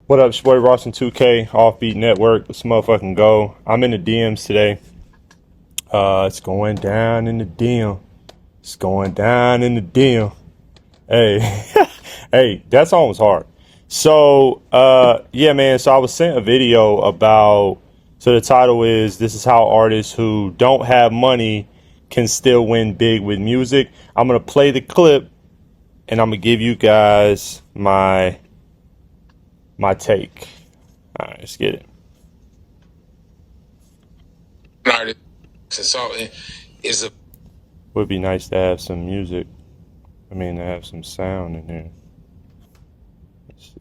What up, it's your boy Rawson 2K, Offbeat Network. Let's motherfucking go. I'm in the DMs today. It's going down in the DM. It's going down in the DM. Hey, hey, that song was hard. So, yeah, man. So I was sent a video about. So the title is "This is how artists who don't have money can still win big with music." I'm gonna play the clip, and I'm gonna give you guys my take. All right, let's get it. Artist consultant is a Would be nice to have some music. I mean, to have some sound in there. Let's see.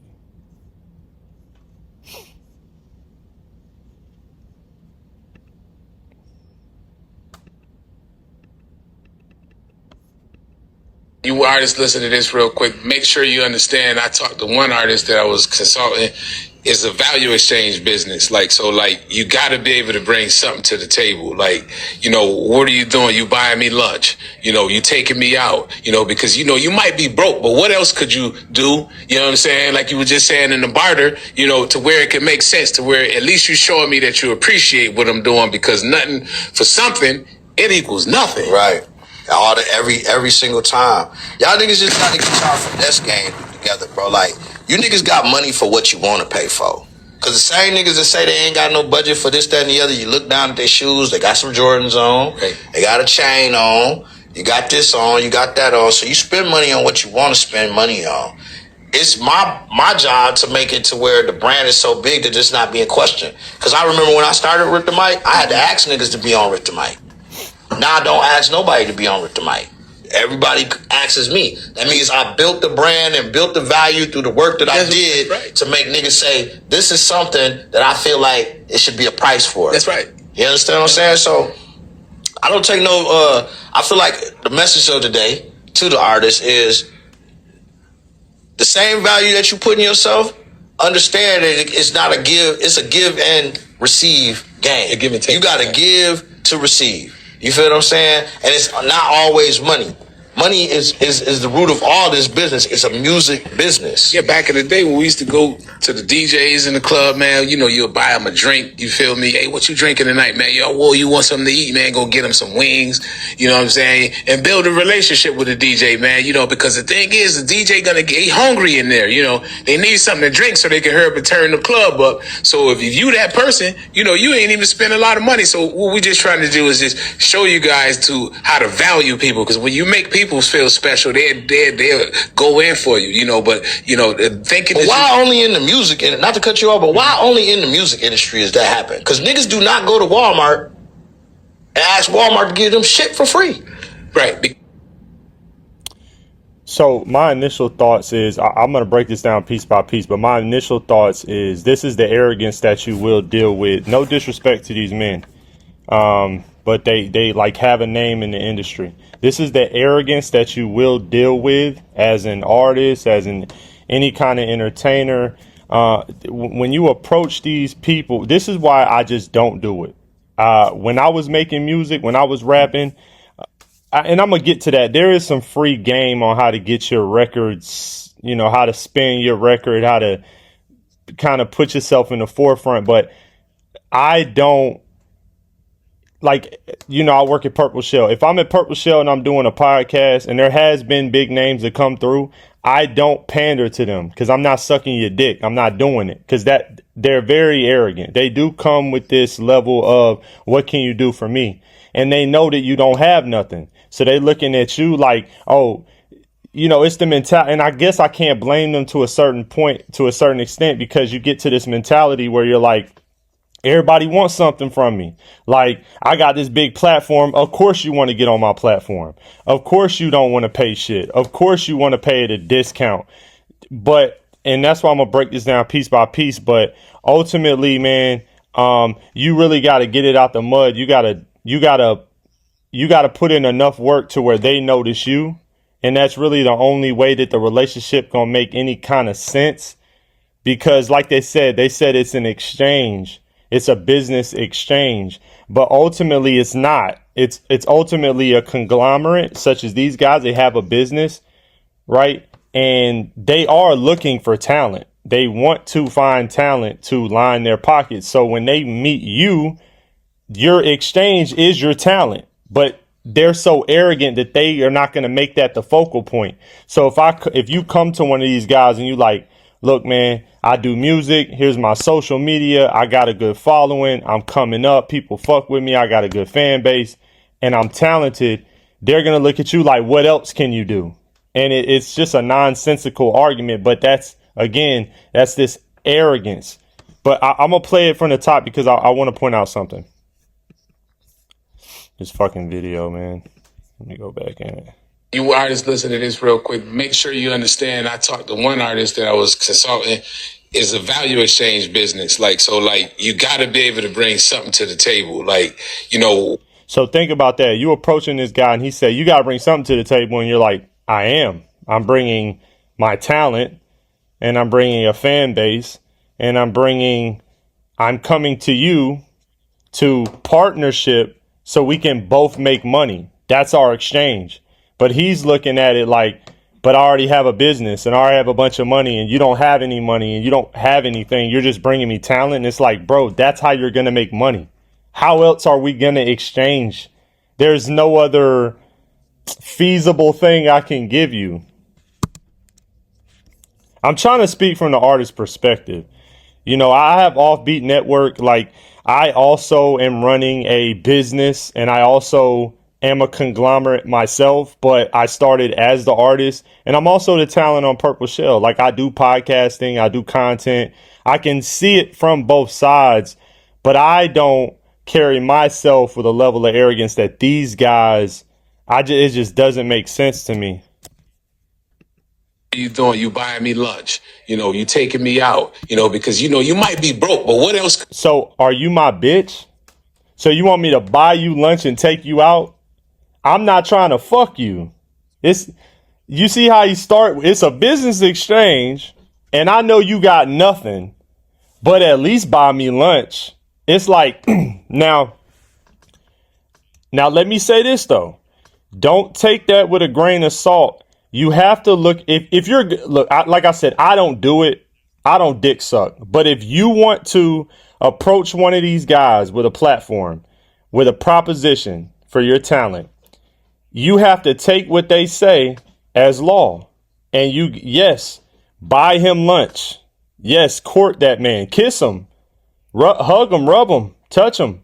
you artists listen to this real quick. Make sure you understand. I talked to one artist that I was consulting. Is a value exchange business. Like you got to be able to bring something to the table. Like, what are you doing? You buying me lunch? You taking me out? Because you might be broke, but what else could you do? You know what I'm saying? Like you were just saying in the barter, to where it can make sense, to where at least you showing me that you appreciate what I'm doing, because nothing for something, it equals nothing. Right. Every single time. Y'all niggas just got to get y'all finesse game together, bro. Like, you niggas got money for what you want to pay for. Because the same niggas that say they ain't got no budget for this, that, and the other, you look down at their shoes, they got some Jordans on, they got a chain on, you got this on, you got that on. So you spend money on what you want to spend money on. It's my job to make it to where the brand is so big that it's not being questioned. Because I remember when I started Rick the Mic, I had to ask niggas to be on Rick the Mic. Now I don't ask nobody to be on Rick the Mic. Everybody asks me. That means I built the brand and built the value through the work that I did to make niggas say, this is something that I feel like it should be a price for. That's right. You understand what I'm saying? So I don't take no, I feel like the message of the day to the artist is the same value that you put in yourself, understand that it's not a give, it's a give and receive game. A give and take. You got to give to receive. You feel what I'm saying? And it's not always money. Money is the root of all this business. It's a music business. Yeah, back in the day when we used to go to the DJs in the club, man, you'll buy them a drink. You feel me? Hey, what you drinking tonight, man? Yo, whoa, you want something to eat, man? Go get them some wings. You know what I'm saying? And build a relationship with the DJ, man. Because the thing is, the DJ gonna get hungry in there. They need something to drink so they can hurry up and turn the club up. So if you that person, you ain't even spend a lot of money. So what we just trying to do is just show you guys to how to value people. Because when you make people feel special, they'll go in for you, but thinking. But why only in the music, and not to cut you off, but why only in the music industry is that happen? Because niggas do not go to Walmart and ask Walmart to give them shit for free. Right. So my initial thoughts is, I'm going to break this down piece by piece, but my initial thoughts is this is the arrogance that you will deal with. No disrespect to these men. But they like have a name in the industry. This is the arrogance that you will deal with as an artist, as any kind of entertainer. When you approach these people, this is why I just don't do it. When I was making music, when I was rapping, and I'm going to get to that, there is some free game on how to get your records, how to spin your record, how to kind of put yourself in the forefront. But I don't. Like, I work at Purple Shell. If I'm at Purple Shell and I'm doing a podcast and there has been big names that come through, I don't pander to them because I'm not sucking your dick. I'm not doing it because they're very arrogant. They do come with this level of what can you do for me? And they know that you don't have nothing. So they looking at you like, oh, it's the mentality. And I guess I can't blame them to a certain point, to a certain extent, because you get to this mentality where you're like, everybody wants something from me. Like, I got this big platform. Of course you want to get on my platform. Of course you don't want to pay shit. Of course you want to pay at a discount. And that's why I'm going to break this down piece by piece. But ultimately, man, you really got to get it out the mud. You got to put in enough work to where they notice you. And that's really the only way that the relationship going to make any kind of sense. Because like they said it's an exchange. It's a business exchange, but ultimately it's not. It's ultimately a conglomerate such as these guys. They have a business, right? And they are looking for talent. They want to find talent to line their pockets. So when they meet you, your exchange is your talent, but they're so arrogant that they are not going to make that the focal point. So if you come to one of these guys and you like, look, man, I do music. Here's my social media. I got a good following. I'm coming up. People fuck with me. I got a good fan base and I'm talented. They're going to look at you like, what else can you do? And it's just a nonsensical argument. But that's this arrogance. But I'm going to play it from the top because I want to point out something. This fucking video, man. Let me go back in it. You artists, listen to this real quick. Make sure you understand. I talked to one artist that I was consulting. Is a value exchange business. Like you got to be able to bring something to the table. So think about that. You approaching this guy and he said, you got to bring something to the table. And you're like, I am. I'm bringing my talent and I'm bringing a fan base and I'm coming to you to partnership so we can both make money. That's our exchange. But he's looking at it like, but I already have a business and I already have a bunch of money and you don't have any money and you don't have anything. You're just bringing me talent. And it's like, bro, that's how you're going to make money. How else are we going to exchange? There's no other feasible thing I can give you. I'm trying to speak from the artist's perspective. I have Offbeat Network. Like, I also am running a business and I also am a conglomerate myself, but I started as the artist and I'm also the talent on Purple Shell. Like, I do podcasting, I do content. I can see it from both sides, but I don't carry myself with a level of arrogance that these guys, it just doesn't make sense to me. You doing? You buying me lunch? You taking me out? Because you might be broke, but what else? So are you my bitch? So you want me to buy you lunch and take you out? I'm not trying to fuck you. You see how you start? It's a business exchange and I know you got nothing, but at least buy me lunch. It's like, now let me say this though. Don't take that with a grain of salt. You have to look, like I said, I don't do it. I don't dick suck. But if you want to approach one of these guys with a platform, with a proposition for your talent, you have to take what they say as law. And yes, buy him lunch. Yes, court that man. Kiss him. Hug him, rub him, touch him.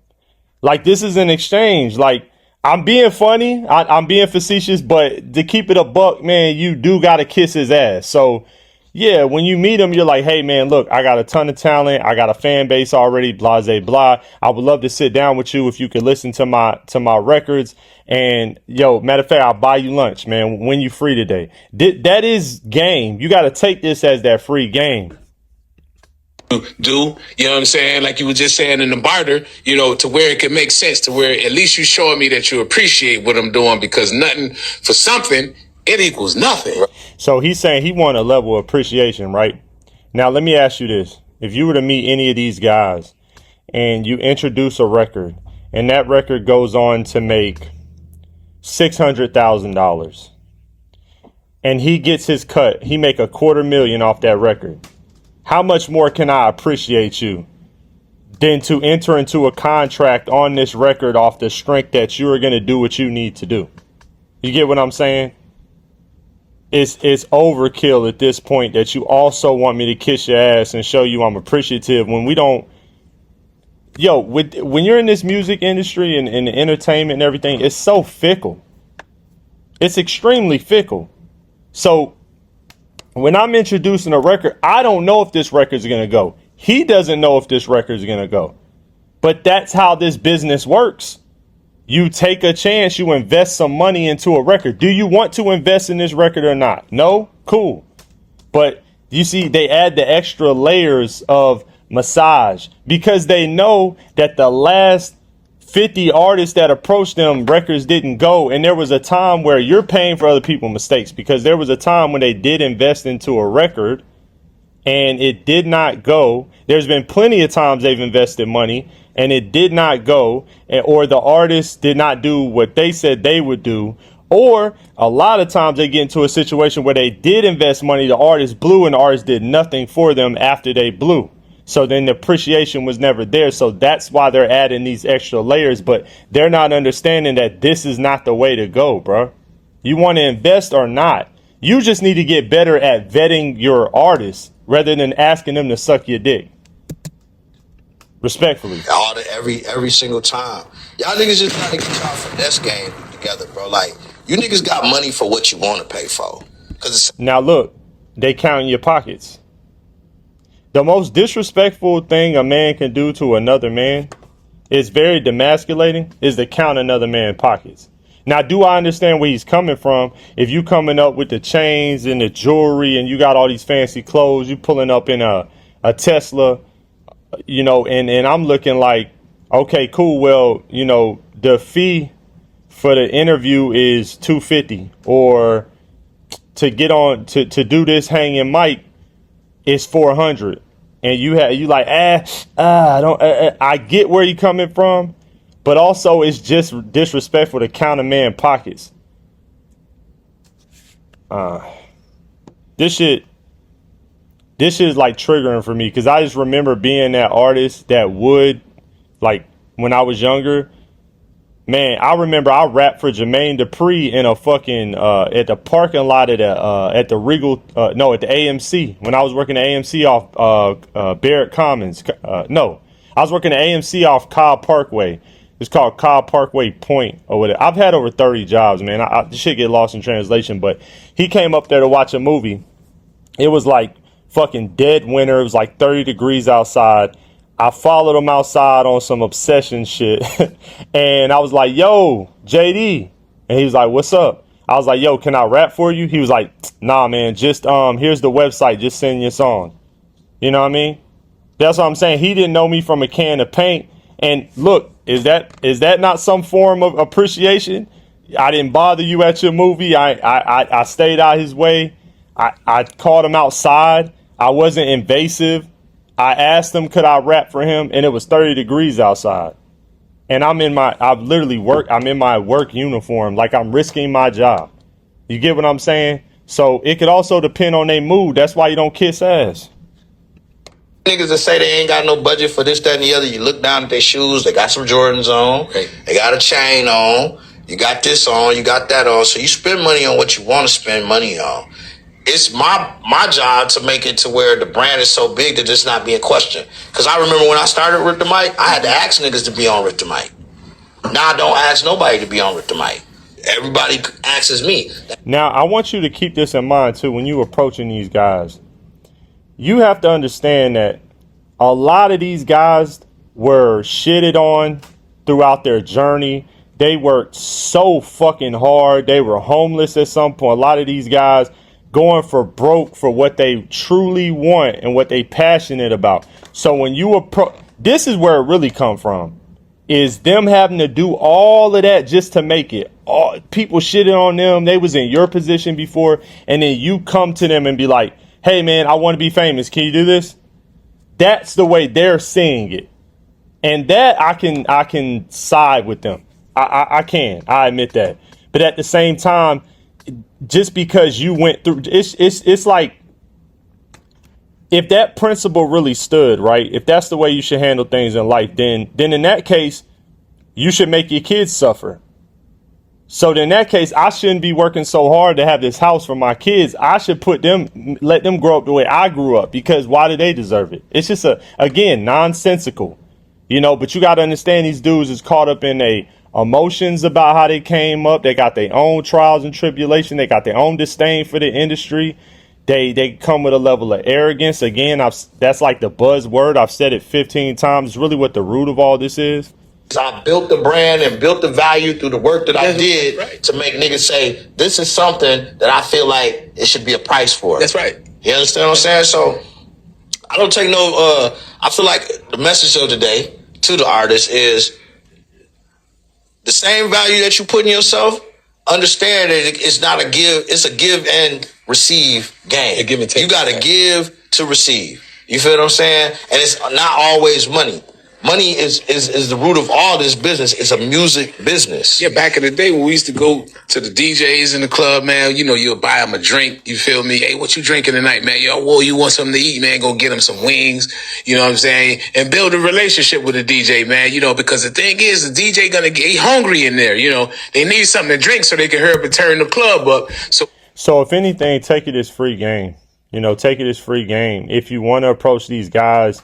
Like, this is an exchange. Like, I'm being funny. I'm being facetious, but to keep it a buck, man, you do got to kiss his ass. So, yeah, when you meet him, you're like, hey, man, look, I got a ton of talent. I got a fan base already, blah, blah, blah. I would love to sit down with you if you could listen to my records. And, yo, matter of fact, I'll buy you lunch, man, when you free today. That is game. You got to take this as that free game. Do you know what I'm saying? Like you were just saying in the barter, to where it can make sense, to where at least you showing me that you appreciate what I'm doing, because nothing for something, it equals nothing. So he's saying he want a level of appreciation, right? Now, let me ask you this. If you were to meet any of these guys and you introduce a record and that record goes on to make $600,000 and he gets his cut, he make $250,000 off that record. How much more can I appreciate you than to enter into a contract on this record off the strength that you are going to do what you need to do? You get what I'm saying? It's overkill at this point that you also want me to kiss your ass and show you I'm appreciative when we don't. Yo, when you're in this music industry and the entertainment and everything, it's so fickle. It's extremely fickle. So when I'm introducing a record, I don't know if this record is going to go. He doesn't know if this record is going to go. But that's how this business works. You take a chance, you invest some money into a record. Do you want to invest in this record or not? No? Cool. But you see, they add the extra layers of massage because they know that the last 50 artists that approached them, records didn't go. And there was a time where you're paying for other people's mistakes, because there was a time when they did invest into a record and it did not go. There's been plenty of times they've invested money and it did not go, or the artist did not do what they said they would do, Or a lot of times they get into a situation where they did invest money, the artist blew, and the artist did nothing for them after they blew. So then the appreciation was never there. So that's why they're adding these extra layers, but they're not understanding that this is not the way to go, bro. You want to invest or not? You just need to get better at vetting your artists rather than asking them to suck your dick. Respectfully. Every single time. Y'all niggas just gotta get y'all finesse game together, bro. Like, you niggas got money for what you want to pay for. Now look, they count in your pockets. The most disrespectful thing a man can do to another man is very demasculating, is to count another man's pockets. Now, do I understand where he's coming from? If you coming up with the chains and the jewelry and you got all these fancy clothes, you pulling up in a Tesla, you know, and I'm looking like, okay, cool. Well, you know, the fee for the interview is $250, or to get on to do this hanging mic is $400. And you like, I get where you're coming from, but also it's just disrespectful to count a man's pockets. This shit is like triggering for me, because I just remember being that artist that would, like, when I was younger. Man, I remember I rapped for Jermaine Dupri in a fucking at the parking lot at the Regal, at the AMC, when I was working at AMC off Barrett Commons. I was working at AMC off Cobb Parkway. It's called Cobb Parkway Point or whatever. I've had over 30 jobs, man. This shit get lost in translation, but he came up there to watch a movie. It was like fucking dead winter. It was like 30 degrees outside. I followed him outside on some obsession shit. And I was like, yo, JD. And he was like, what's up? I was like, yo, can I rap for you? He was like, nah, man, just here's the website. Just send your song. You know what I mean? That's what I'm saying. He didn't know me from a can of paint. And look, is that not some form of appreciation? I didn't bother you at your movie. I stayed out his way. I called him outside. I wasn't invasive. I asked him, could I rap for him? And it was 30 degrees outside. And I'm in my work uniform. Like, I'm risking my job. You get what I'm saying? So it could also depend on their mood. That's why you don't kiss ass. Niggas that say they ain't got no budget for this, that, and the other, you look down at their shoes, they got some Jordans on, they got a chain on, you got this on, you got that on. So you spend money on what you want to spend money on. It's my job to make it to where the brand is so big that it's not being questioned. Because I remember when I started Rick the Mic, I had to ask niggas to be on Rick the Mic. Now I don't ask nobody to be on Rick the Mic. Everybody asks me. Now, I want you to keep this in mind, too, when you're approaching these guys. You have to understand that a lot of these guys were shitted on throughout their journey. They worked so fucking hard. They were homeless at some point. A lot of these guys going for broke for what they truly want and what they passionate about. So when you approach, this is where it really come from, is them having to do all of that just to make it. All people shitting on them. They was in your position before, and then you come to them and be like, hey man, I want to be famous. Can you do this? That's the way they're seeing it. And that I can side with them. I admit that. But at the same time, just because you went through, it's like, if that principle really stood, right? If that's the way you should handle things in life, then in that case, you should make your kids suffer. So in that case, I shouldn't be working so hard to have this house for my kids. I should let them grow up the way I grew up, because why do they deserve it? It's just again, nonsensical, you know, but you got to understand these dudes is caught up in emotions about how they came up. They got their own trials and tribulation. They got their own disdain for the industry. They come with a level of arrogance. Again, that's like the buzzword. I've said it 15 times. It's really what the root of all this is. I built the brand and built the value through the work that I did to make niggas say, this is something that I feel like it should be a price for. That's right. You understand what I'm saying? So I don't take no, I feel like the message of today to the artist is the same value that you put in yourself. Understand that it's not a give, it's a give and receive game. A give and take. You got to give to receive. You feel what I'm saying? And it's not always money. Money is the root of all this business. It's a music business. Yeah, back in the day when we used to go to the DJs in the club, man, you know, you'll buy them a drink, you feel me? Hey, what you drinking tonight, man? Yo, whoa, you want something to eat, man? Go get them some wings, you know what I'm saying? And build a relationship with the DJ, man, you know, because the thing is, the DJ gonna get hungry in there, you know. They need something to drink so they can hurry up and turn the club up. So if anything, take it as free game. You know, take it as free game. If you want to approach these guys,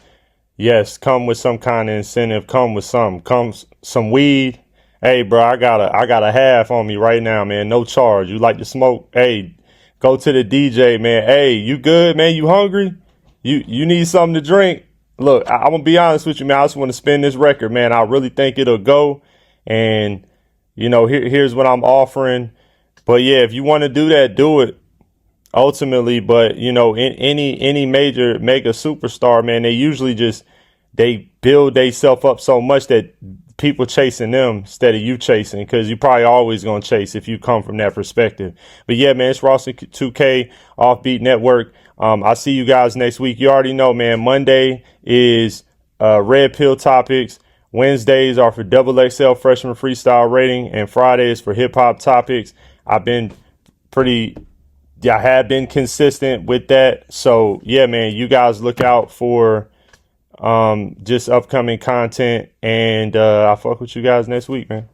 yes, come with some kind of incentive. Come with some weed. Hey, bro, I got a half on me right now, man. No charge. You like to smoke? Hey, go to the DJ, man. Hey, you good, man? You hungry? You need something to drink? Look, I'm gonna be honest with you, man. I just want to spin this record, man. I really think it'll go. And you know, here's what I'm offering. But yeah, if you want to do that, do it. Ultimately, but you know, in any major mega superstar, man, they usually they build themselves up so much that people chasing them instead of you chasing, because you probably always gonna chase if you come from that perspective. But yeah, man, it's Ross 2K Offbeat Network. I'll see you guys next week. You already know, man. Monday is Red Pill Topics. Wednesdays are for XXL Freshman Freestyle Rating, and Fridays for Hip Hop Topics. I have been consistent with that. So yeah, man, you guys look out for just upcoming content, and I'll fuck with you guys next week, man.